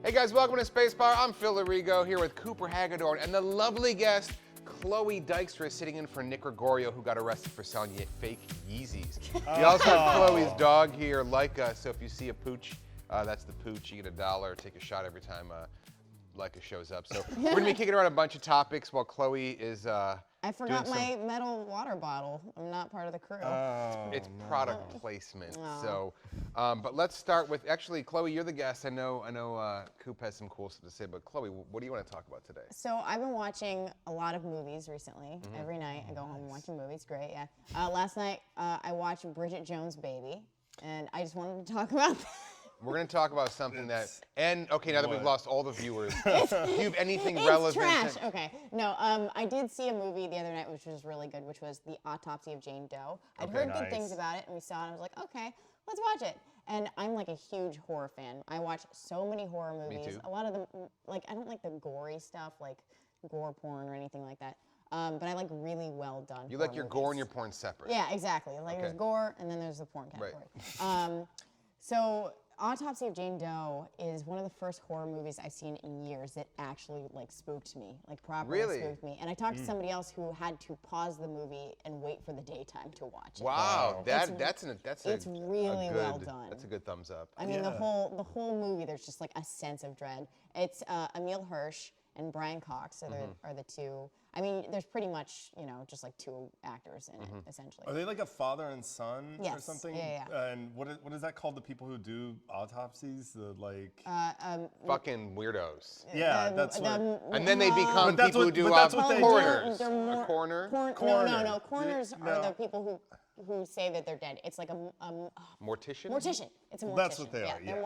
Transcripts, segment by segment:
Hey guys, welcome to Spacebar. I'm Phil Larigo here with Cooper Hagedorn and the lovely guest, Chloe Dykstra, is sitting in for Nick Gregorio, who got arrested for selling fake Yeezys. We also have Chloe's dog here, Leica, so if you see a pooch, that's the pooch. You get $1, take a shot every time Leica shows up. So we're gonna be kicking around a bunch of topics while Chloe is I forgot my metal water bottle. I'm not part of the crew. It's product placement. So, but let's start with, actually, Chloe, you're the guest. I know Coop has some cool stuff to say, but Chloe, what do you want to talk about today? So I've been watching a lot of movies recently. Every night I go home and watch a movie. It's great, yeah. Last night I watched Bridget Jones' Baby, and I just wanted to talk about that. We're going to talk about something okay, now that we've lost all the viewers, do you have anything relevant? It's trash. Okay. No, I did see a movie the other night which was really good, which was The Autopsy of Jane Doe. I'd heard good things about it, and we saw it, and I was like, okay, let's watch it. And I'm like a huge horror fan. I watch so many horror movies. Me too. A lot of them, like, I don't like the gory stuff, like gore porn or anything like that. But I like really well done. You like your gore and your porn separate. Yeah, exactly. Like there's gore, and then there's the porn category. Right. So Autopsy of Jane Doe is one of the first horror movies I've seen in years that actually like spooked me, like properly spooked me. And I talked to somebody else who had to pause the movie and wait for the daytime to watch it. Wow, that's really well done. That's a good thumbs up. I mean, the whole movie, there's just like a sense of dread. It's Emile Hirsch and Brian Cox are the two. I mean, there's pretty much, just like two actors in it, essentially. Are they like a father and son or something? Yeah. And what is that called? The people who do autopsies, fucking weirdos. Yeah, that's what. And then they become people who do coroners. A coroner. No. Coroners are the people who say that they're dead. It's like a mortician. Mortician. It's a mortician. That's what they are. Yeah,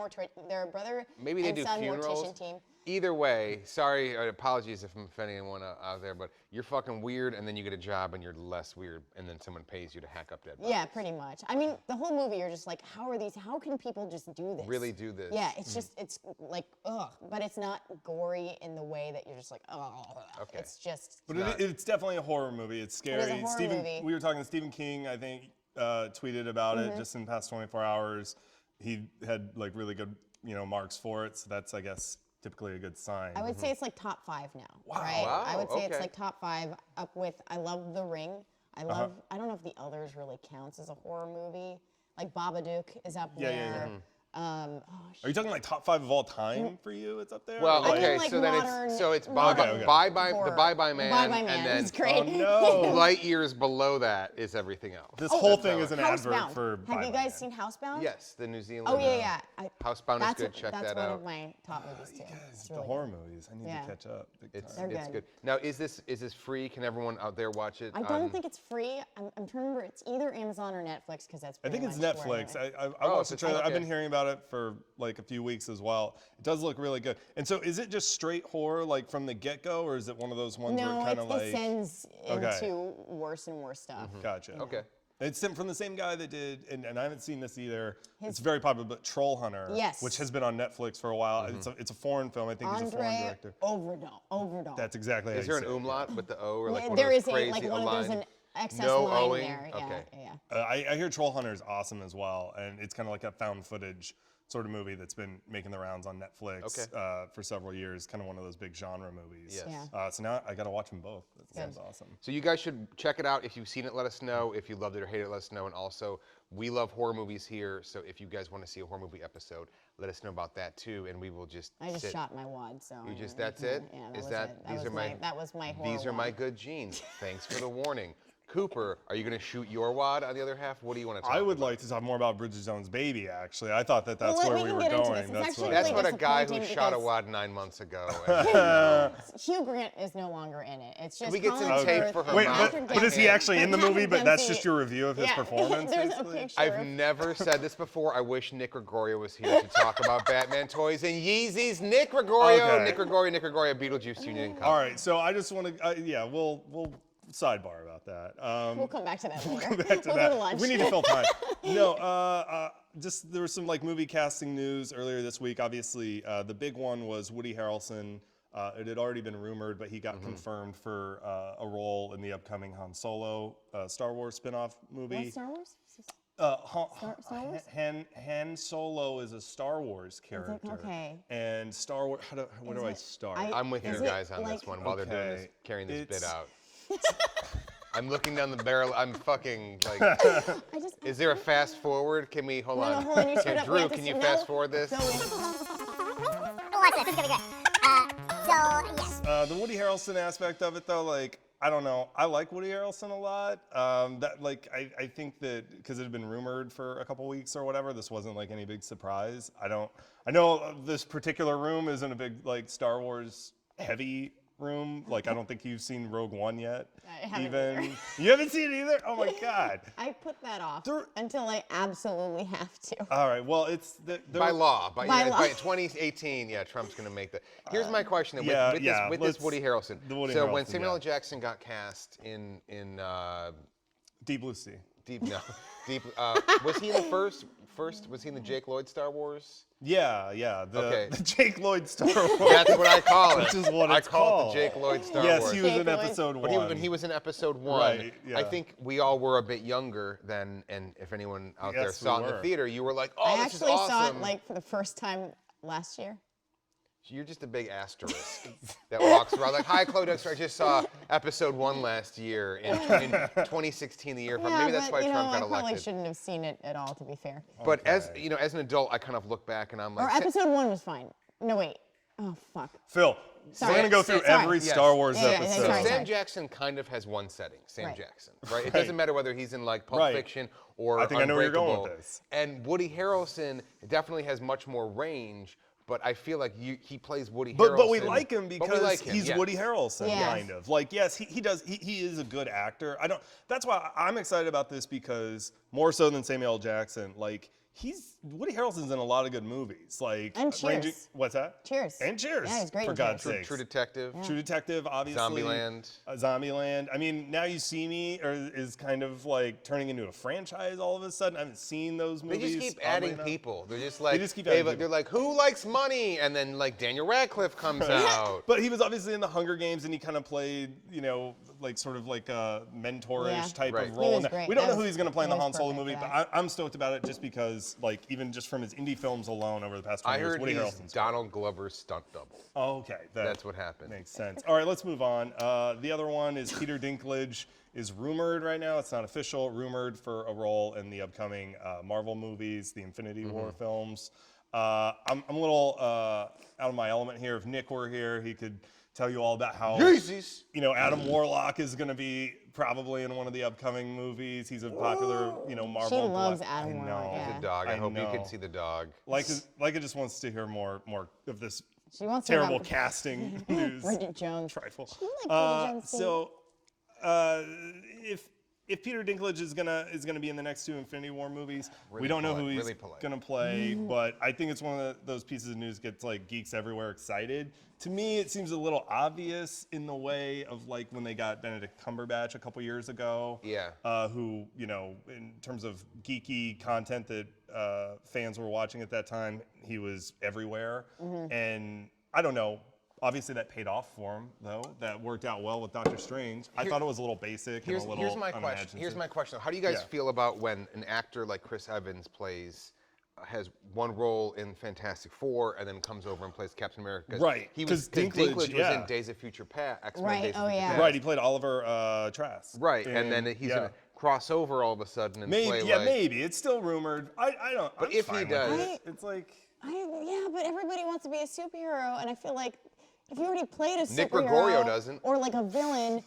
they're a brother Maybe they and do son funerals. mortician team. Either way, sorry, apologies if I'm offending anyone out there, but you're fucking weird, and then you get a job, and you're less weird, and then someone pays you to hack up dead bodies. Yeah, pretty much. I mean, the whole movie, you're just like, how can people just do this? Really do this? Yeah, it's just, it's like, ugh, but it's not gory in the way that you're just like, oh. Okay. It's just. But it's definitely a horror movie. It's scary. It is a horror movie. We were talking to Stephen King, I think, tweeted about it just in the past 24 hours. He had like really good, marks for it. So that's, I guess, typically a good sign. I would say it's like top 5 now. Wow. Right? Wow, I would say it's okay. like top 5 up with, I love The Ring. I don't know if The Others really counts as a horror movie. Like Babadook is up there. Are you talking like top 5 of all time for you? It's up there? Well, I mean, okay, like so then it's Bye Bye Man, Bye Bye Man and then is great. light years below that is everything else. This whole thing is an advert Housebound. for Bye Have Bye you guys Man. seen Housebound? Yes, the New Zealand. Oh yeah. Housebound is good. Check that out. That's one of my top movies too. It's The really horror movies. I need to catch up. It's They're good. good. Now, is this free? Can everyone out there watch it? I don't think it's free. I'm trying to remember. It's either Amazon or Netflix because that's. I think it's pretty much where Netflix. I watched the trailer. okay. I've been hearing about it for like a few weeks as well. It does look really good. And so, is it just straight horror, like from the get-go, or is it one of those ones where it kind of like? No, it descends into worse and worse stuff. Gotcha. Okay. It's from the same guy that did, and I haven't seen this either. It's very popular, but Troll Hunter, which has been on Netflix for a while. It's a foreign film. I think he's a foreign director. Overdahl. That's exactly. Is there an umlaut with the O or like one there of those is crazy like there's an excess no line Oing? there. Okay. Yeah. I hear Troll Hunter is awesome as well, and it's kind of like a found footage sort of movie that's been making the rounds on Netflix for several years, kind of one of those big genre movies. Yes. Yeah. So now I got to watch them both. That sounds awesome. So you guys should check it out. If you've seen it, let us know. If you loved it or hated it, let us know. And also, we love horror movies here, so if you guys want to see a horror movie episode, let us know about that too, and we will just I just shot my wad, so. You just, that's it? Yeah, that was my horror These are my good genes. Thanks for the warning. Cooper, are you going to shoot your wad on the other half? What do you want to talk about? I would like to talk more about Bridget Jones' Baby, actually. I thought that's where we were going. That's what a guy who shot a wad 9 months ago. Hugh Grant is no longer in it. It's just we get some tape for her. Wait, but is he actually in the movie, but that's just your review of his performance? There's a picture. I've never said this before. I wish Nick Gregorio was here to talk about Batman toys and Yeezys. Nick Gregorio, Nick Gregorio, Beetlejuice Union Cup. All right, so I just want to, we'll sidebar about that. We'll come back to that later. We'll go to lunch. We need to fill time. No, just there was some like movie casting news earlier this week. Obviously, the big one was Woody Harrelson. It had already been rumored, but he got confirmed for a role in the upcoming Han Solo Star Wars spin-off movie. What Star Wars? Star Wars? Han Solo is a Star Wars character. Okay. And Star Wars. Where do I start? I'm with you Is guys it on this like- one while they're doing this, Okay, carrying this bit it's- out. I'm looking down the barrel. I'm fucking like. I just. Is there a fast forward? Can we hold No, on? no, hold on. You Can should Drew, can you fast forward this? So Watch this. This is gonna be good. Yes. The Woody Harrelson aspect of it, though, like, I don't know. I like Woody Harrelson a lot. I think that because it had been rumored for a couple weeks or whatever, this wasn't like any big surprise. I know this particular room isn't a big like Star Wars heavy room. Like, I don't think you've seen Rogue One yet. I haven't Even either. you haven't seen it either. Oh my God. I put that off There- until I absolutely have to. All right. Well, it's By law, By by law. 2018, yeah, Trump's going to make that. Here's my question with, yeah, with, yeah, this, with this let's- Woody Harrelson. the Woody So when Harrelson, Samuel L. yeah. Jackson got cast in Deep Blue Sea. Deep, was he in the first? Was he in the Jake Lloyd Star Wars? Yeah. Okay. The Jake Lloyd Star Wars. That's what I call it. Which is what I it's call called. it the Jake Lloyd Star Yes, Wars. he was Jake in Lloyd. episode But one. when he was in episode 1, Right, yeah. I think we all were a bit younger then, and if anyone out there Yes, saw we it in the were. theater, you were like, oh, I this is actually awesome. saw it like for the first time last year. You're just a big asterisk that walks around like, hi, Chloe Dexter, I just saw episode 1 last year in 2016, the year from. Maybe that's why but, Trump I got probably elected. shouldn't have seen it at all, to be fair. But as as an adult, I kind of look back and I'm like, Or episode 1 was fine. No, wait. Oh, fuck. Phil, Sorry. we're gonna go through Sorry. every Yes. Star Wars Yeah, yeah, episode. sorry. Sam Jackson kind of has one setting, Sam Right. Jackson, right? It doesn't matter whether he's in like Pulp Right. Fiction or I think I know where you're going with Unbreakable. this. And Woody Harrelson definitely has much more range, but I feel like he plays Woody But Harrelson. we like him But we because like him, he's yes. Woody Harrelson, Yes. kind of. Like, yes, he is a good actor. That's why I'm excited about this, because more so than Samuel L. Jackson, like, Woody Harrelson's in a lot of good movies. Like, And Cheers. what's that? Cheers. And Cheers. Yeah, he's great For in God's Cheers. sake. True Detective. True Detective, obviously. Zombieland. Zombieland. I mean, Now You See Me is kind of like turning into a franchise all of a sudden. I haven't seen those They movies. just keep oddly adding enough. people. They're just like, just keep adding they're people. like, who likes money? And then like Daniel Radcliffe comes out. But he was obviously in the Hunger Games, and he kind of played, like sort of like a mentorish Yeah. type Right. of He role. was in that. great. We don't That know who was- he's going to play in the he was Han Solo perfect movie, for but I'm stoked about it just because, like, even just from his indie films alone over the past 20 I years, heard Woody he's Harrelson's. Donald Glover's stunt double. Oh, okay. That's what happened. Makes sense. All right, let's move on. The other one is Peter Dinklage is rumored right now. It's not official. Rumored for a role in the upcoming Marvel movies, the Infinity War films. I'm a little out of my element here. If Nick were here, he could tell you all about how Jesus. Adam Warlock is going to be probably in one of the upcoming movies. He's a popular, Marvel. She loves black- Adam I Warlock, know. yeah. The dog. I hope you know. could see the dog. Like it just wants to hear more of this She wants to terrible remember- casting news. Bridget Jones. Trifle. She like Bridget Jones too. So, if Peter Dinklage is gonna be in the next 2 Infinity War movies, we Really don't know polite, who he's really polite. gonna play, but I think it's one of those pieces of news gets like geeks everywhere excited. To me, it seems a little obvious in the way of like when they got Benedict Cumberbatch a couple years ago. Yeah. Who, in terms of geeky content that fans were watching at that time, he was everywhere. And I don't know. Obviously, that paid off for him, though. That worked out well with Doctor Strange. I thought it was a little basic and a little Here's my question. unimaginative. Here's my question. How do you guys Yeah. feel about when an actor like Chris Evans has one role in Fantastic Four and then comes over and plays Captain America? Right, He 'cause was Dinklage, was yeah. in Days of Future Past. X-Men Right, Days of oh, Future yeah. Past. Right, he played Oliver Trask. Right, and then he's yeah. gonna cross over all of a sudden and Maybe, play yeah, like. maybe. It's still rumored. I don't. But I'm if he fine with does- it. It's like. Yeah, but everybody wants to be a superhero, and I feel like if you already played a superhero, Nick Gregorio doesn't. or like a villain,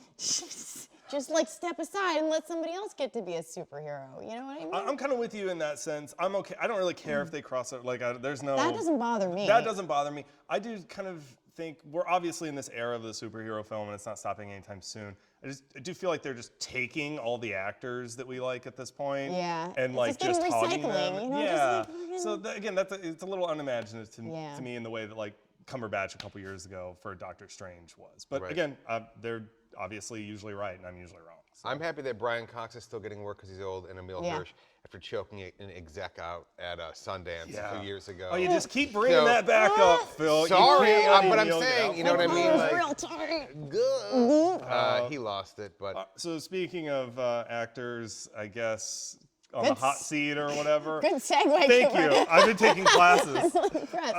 just like step aside and let somebody else get to be a superhero. You know what I mean? I'm kind of with you in that sense. I'm okay. I don't really care if they cross it. Like, there's no. That doesn't bother me. That doesn't bother me. I do kind of think we're obviously in this era of the superhero film, and it's not stopping anytime soon. I do feel like they're just taking all the actors that we like at this point, Yeah. and It's like just just getting hogging them. recycling, you know, Yeah. just like fucking- So again, it's a little unimaginative to Yeah. me in the way that like Cumberbatch a couple years ago for Doctor Strange was. But Right. again, they're obviously usually right, and I'm usually wrong. So. I'm happy that Brian Cox is still getting work because he's old, and Emil Yeah. Hirsch after choking an exec out at Sundance a few years ago. Oh, you just keep bringing So- that back up, Phil. You Sorry, can't let but I'm Emil get saying, out you know what I front. mean? It was Like, real tight. good. He lost it, but So speaking of actors, I guess on the hot seat or whatever. Good segue. Thank Cooper. you. I've been taking classes. I'm really impressed.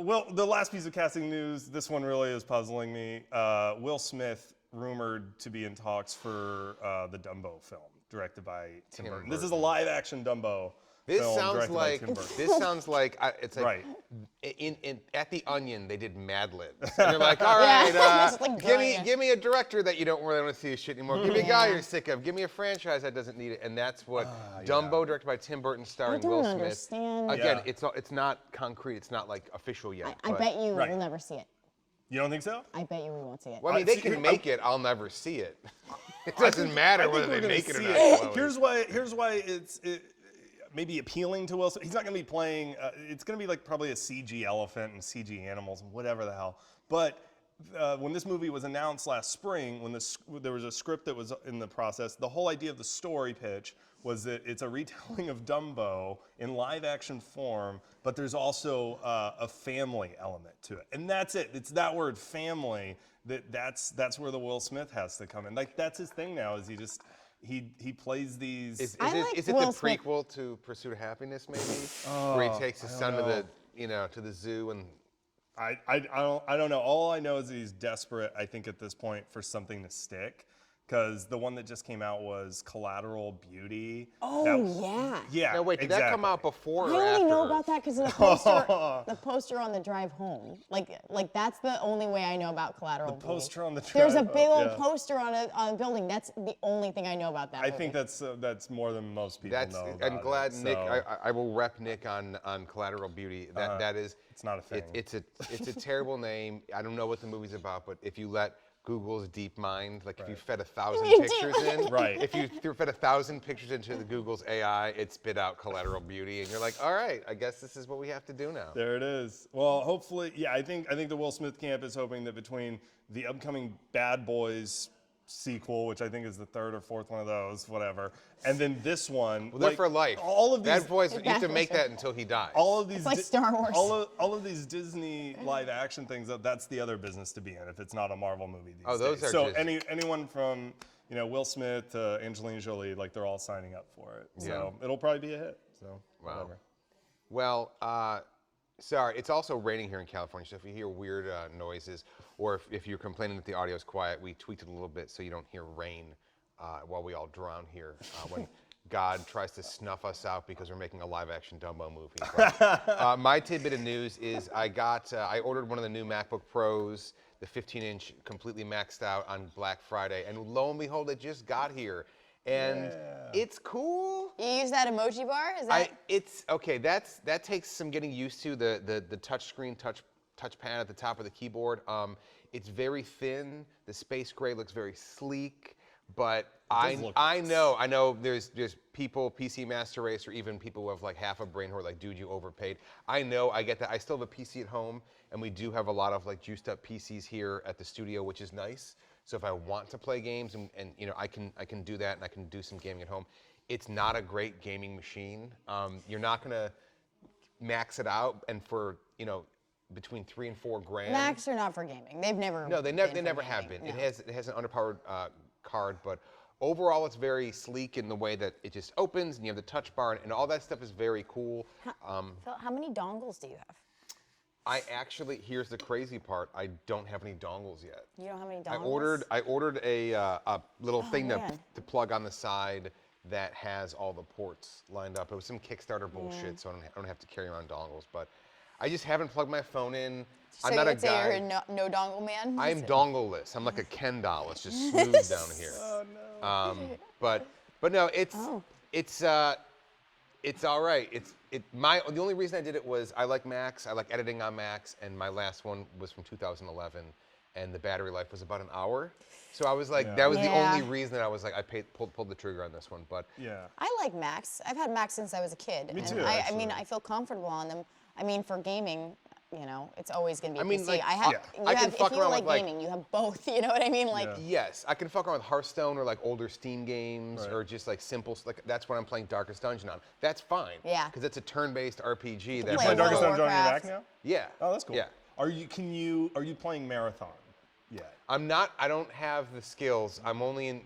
Well, the last piece of casting news, this one really is puzzling me. Will Smith rumored to be in talks for the Dumbo film directed by Tim Burton. This is a live-action Dumbo film directed by Tim Burton. This sounds like it's like Right. at the Onion they did Mad Libs. And they're like, all Yeah. right, It's like give me a director that you don't really want to see shit anymore. Give me a guy you're sick of. Give me a franchise that doesn't need it. And that's what Dumbo, directed by Tim Burton, starring don't Will Smith. understand. Again, Yeah. it's not concrete. It's not like official yet. I but- bet you Right. will never see it. You don't think so? I bet you we won't see it. Well, I mean, they see, can here- make it. I'll never see it. It doesn't matter I think whether we're they gonna make it or see not. Chloe. Here's why it's maybe appealing to Will Smith. He's not going to be playing. It's going to be like probably a CG elephant and CG animals and whatever the hell. But when this movie was announced last spring, when there was a script that was in the process, the whole idea of the story pitch was that it's a retelling of Dumbo in live action form, but there's also a family element to it. And that's it. It's that word family that's where the Will Smith has to come in. Like that's his thing now is he plays these. Is I it like the Will Smith. prequel to Pursuit of Happiness, maybe? Where he takes his son to the zoo and I don't know. All I know is that he's desperate, I think, at this point for something to stick. Because the one that just came out was Collateral Beauty. Oh, yeah. Yeah. No, wait, did that come out before I or only after? know about that because of the poster on the drive home. Like that's the only way I know about Collateral Beauty. Poster on the There's a drive big home, old yeah. poster on a building. That's the only thing I know about that I movie. think that's more than most people know about I'm glad it, Nick. so I will rep Nick on Collateral Beauty. That is. it's not a thing. It's a terrible name. I don't know what the movie's about, but if you let Google's deep mind, like if you fed 1,000 pictures in, Right. if you fed 1,000 pictures into the Google's AI, it spit out Collateral Beauty, and you're like, all right, I guess this is what we have to do now. There it is. Well, hopefully, yeah. I think the Will Smith camp is hoping that between the upcoming Bad Boys sequel, which I think is the third or fourth one of those, whatever, and then this one. Well, they're for life. All of these Bad Boys, you have to make that until he dies. all of these like Star Wars. all of these Disney live action things, that's the other business to be in if it's not a Marvel movie these Oh, those days. are so just- anyone from Will Smith to Angelina Jolie, like they're all signing up for it. So it'll probably be a hit. So whatever. Well, sorry, it's also raining here in California, so if you hear weird noises, or if you're complaining that the audio is quiet, we tweaked it a little bit so you don't hear rain while we all drown here when God tries to snuff us out because we're making a live-action Dumbo movie. But, my tidbit of news is I ordered one of the new MacBook Pros, the 15-inch, completely maxed out on Black Friday, and lo and behold, it just got here. And it's cool. You use that emoji bar? Is that? It's okay. That takes some getting used to. The touch screen, touchpad at the top of the keyboard. It's very thin. The space gray looks very sleek. But I know. There's people, PC Master Race, or even people who have like half a brain who are like, dude, you overpaid. I know. I get that. I still have a PC at home, and we do have a lot of like juiced up PCs here at the studio, which is nice. So if I want to play games and I can do that, and I can do some gaming at home. It's not a great gaming machine. You're not gonna max it out, and for between $3,000 and $4,000. Macs are not for gaming. They've never. No, they never have been. No. It has an underpowered card, but overall it's very sleek in the way that it just opens, and you have the touch bar, and all that stuff is very cool. Phil, how many dongles do you have? Here's the crazy part. I don't have any dongles yet. You don't have any dongles? I ordered a little thing man. to plug on the side that has all the ports lined up. It was some Kickstarter bullshit, so I don't have to carry around dongles. But I just haven't plugged my phone in. So I'm not you a would say guy. you're a no dongle man? I'm dongle-less. I'm like a Ken doll. It's just smooth down here. Oh no. But no, it's all right. The only reason I did it was I like Macs. I like editing on Macs, and my last one was from 2011, and the battery life was about an hour. So I was like, that was the only reason that I was like, pulled the trigger on this one. But Yeah. I like Macs. I've had Macs since I was a kid. Me and too, I actually. mean, I feel comfortable on them. I mean, for gaming, it's always going to be I mean, PC. like, I I can have, fuck if you around like with, like- gaming, you have both. You know what I mean? Like, yes, I can fuck around with Hearthstone or like older Steam games Right. or just like simple. Like that's what I'm playing Darkest Dungeon on. That's fine. Yeah. Because it's a turn-based RPG. play That Play World Darkest of Dungeon on your Warcraft. Mac now? Yeah. Oh, that's cool. Yeah. Are you playing Marathon? Yeah. I don't have the skills. I'm only in.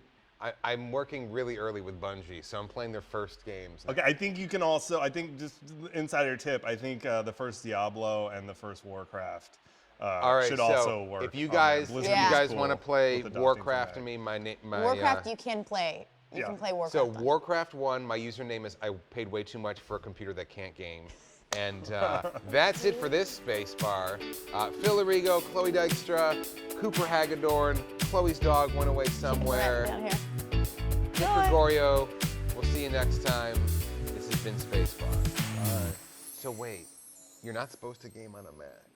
I'm working really early with Bungie, so I'm playing their first games now. Okay, I think you can also, I think just insider tip, I think the first Diablo and the first Warcraft All right, should so also work. if you on there. guys, Blizzard if you was guys cool want to play with adopting Warcraft from and that. me, my Warcraft, you can play. You can play Warcraft. So on. Warcraft 1, my username is I paid way too much for a computer that can't game. And that's it for this Spacebar. Phil Arrigo, Chloe Dykstra, Cooper Hagedorn, Chloe's dog went away somewhere. Down here. Nick Gregorio, we'll see you next time. This has been Spacebar. Bye. So wait, you're not supposed to game on a Mac.